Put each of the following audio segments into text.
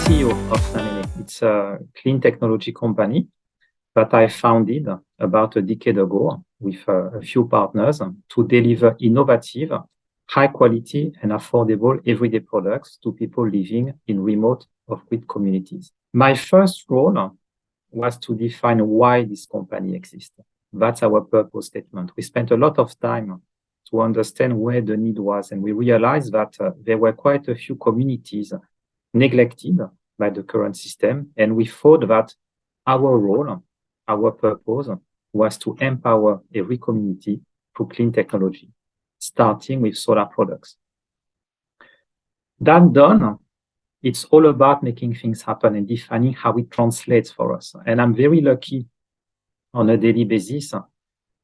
CEO of Namene. It's a clean technology company that I founded about a decade ago with a few partners to deliver innovative, high quality and affordable everyday products to people living in remote off-grid communities. My first role was to define why this company exists. That's our purpose statement. We spent a lot of time to understand where the need was, and we realized that there were quite a few communities neglected by the current system, and we thought that our role, our purpose, was to empower every community through clean technology, starting with solar products. That done, it's all about making things happen and defining how it translates for us. And I'm very lucky on a daily basis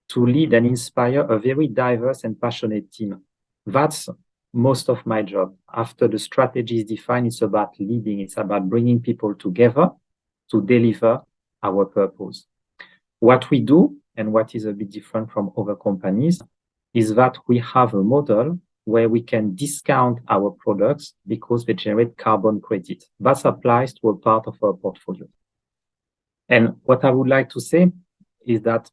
to lead and inspire a very diverse and passionate team. That's most of my job. After the strategy is defined, it's about leading. It's about bringing people together to deliver our purpose. What we do, and what is a bit different from other companies, is that we have a model where we can discount our products because they generate carbon credit. That applies to a part of our portfolio. And what I would like to say is that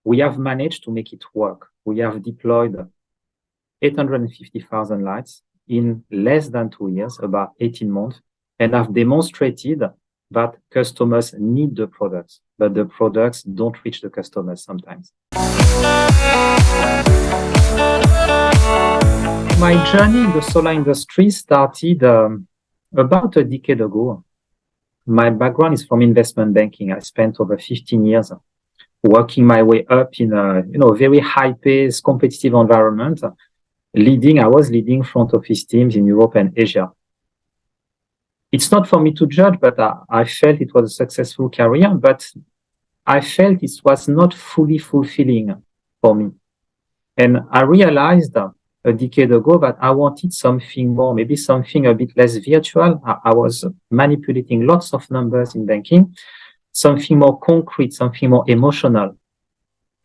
we have managed to make it work. We have deployed 850,000 lights in less than 2 years, about 18 months, and have demonstrated that customers need the products, but the products don't reach the customers sometimes. My journey in the solar industry started about a decade ago. My background is from investment banking. I spent over 15 years working my way up in a very high-paced, competitive environment. I was leading front office teams in Europe and Asia. It's not for me to judge, but I felt it was a successful career, but I felt it was not fully fulfilling for me. And I realized a decade ago that I wanted something more, maybe something a bit less virtual. I was manipulating lots of numbers in banking, something more concrete, something more emotional.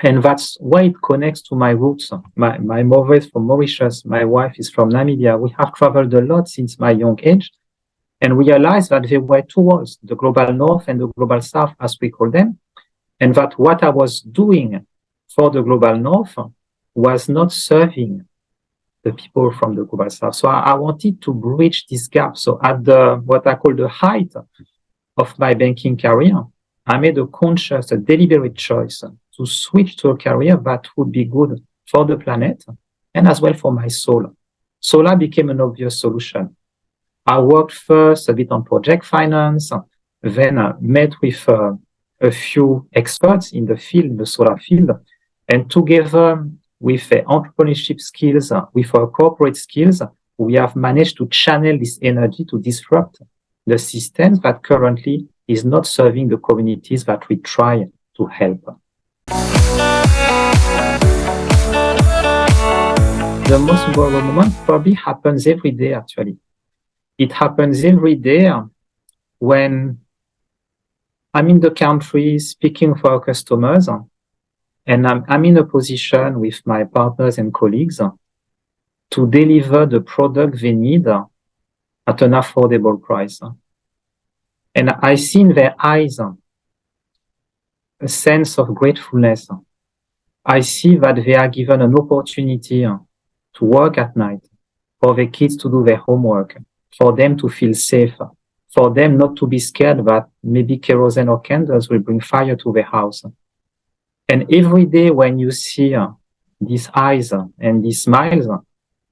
And that's why it connects to my roots. My mother is from Mauritius. My wife is from Namibia. We have traveled a lot since my young age and realized that there were two worlds, the global north and the global south, as we call them. And that what I was doing for the global north was not serving the people from the global south. So I wanted to bridge this gap. So at what I call the height of my banking career, I made a conscious, a deliberate choice to switch to a career that would be good for the planet and as well for my soul. Solar became an obvious solution. I worked first a bit on project finance, then met with a few experts in the field, the solar field, and together with entrepreneurship skills, with our corporate skills, we have managed to channel this energy to disrupt the systems that currently is not serving the communities that we try to help. The most important moment probably happens every day, actually. It happens every day when I'm in the country speaking for our customers, and I'm in a position with my partners and colleagues to deliver the product they need at an affordable price. And I see in their eyes a sense of gratefulness. I see that they are given an opportunity to work at night, for their kids to do their homework, for them to feel safe, for them not to be scared that maybe kerosene or candles will bring fire to their house. And every day when you see these eyes and these smiles,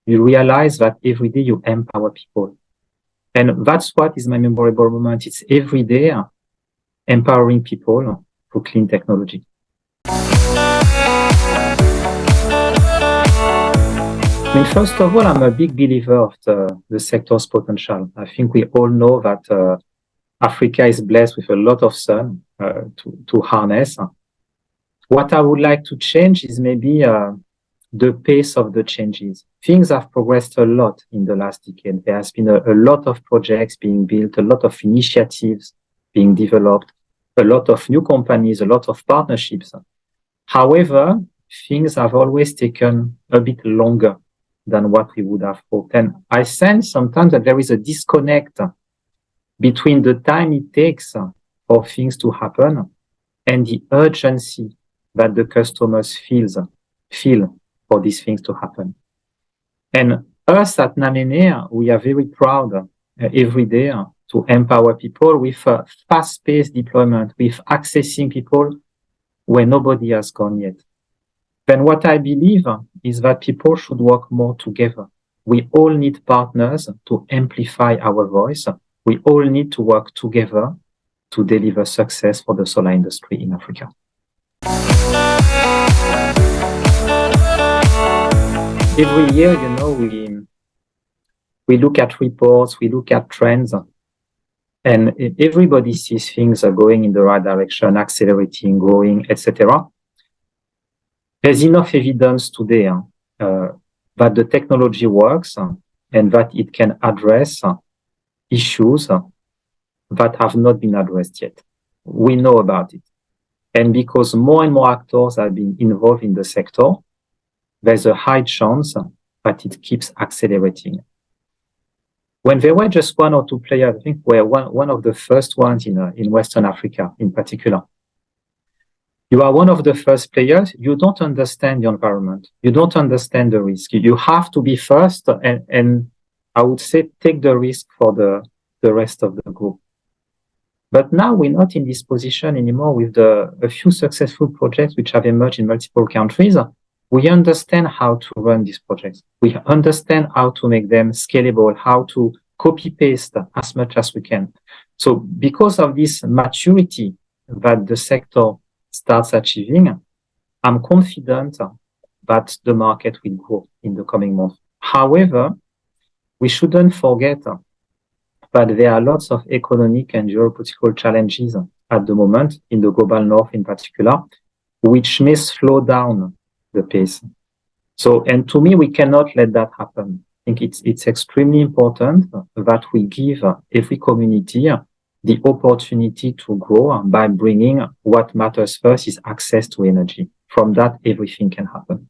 you realize that every day you empower people. And that's what is my memorable moment. It's every day empowering people through clean technology. I mean, first of all, I'm a big believer of the sector's potential. I think we all know that Africa is blessed with a lot of sun to harness. What I would like to change is maybe the pace of the changes. Things have progressed a lot in the last decade. There has been a lot of projects being built, a lot of initiatives being developed, a lot of new companies, a lot of partnerships. However, things have always taken a bit longer than what we would have hoped. And I sense sometimes that there is a disconnect between the time it takes for things to happen and the urgency that the customers feel for these things to happen. And us at Namene, we are very proud every day to empower people with fast-paced deployment, with accessing people where nobody has gone yet. Then what I believe is that people should work more together. We all need partners to amplify our voice. We all need to work together to deliver success for the solar industry in Africa. Every year, we look at reports, we look at trends, and everybody sees things are going in the right direction, accelerating, growing, etc. There's enough evidence today that the technology works and that it can address issues that have not been addressed yet. We know about it. And because more and more actors have been involved in the sector, there's a high chance that it keeps accelerating. When there were just one or two players, I think we're one of the first ones in Western Africa in particular. You are one of the first players, you don't understand the environment, you don't understand the risk. You have to be first and I would say take the risk for the rest of the group. But now we're not in this position anymore with a few successful projects which have emerged in multiple countries. We understand how to run these projects. We understand how to make them scalable, how to copy-paste as much as we can. So because of this maturity that the sector starts achieving, I'm confident that the market will grow in the coming months. However, we shouldn't forget that there are lots of economic and geopolitical challenges at the moment, in the global north in particular, which may slow down the pace. So, and to me, we cannot let that happen. I think it's extremely important that we give every community the opportunity to grow by bringing what matters first is access to energy. From that, everything can happen.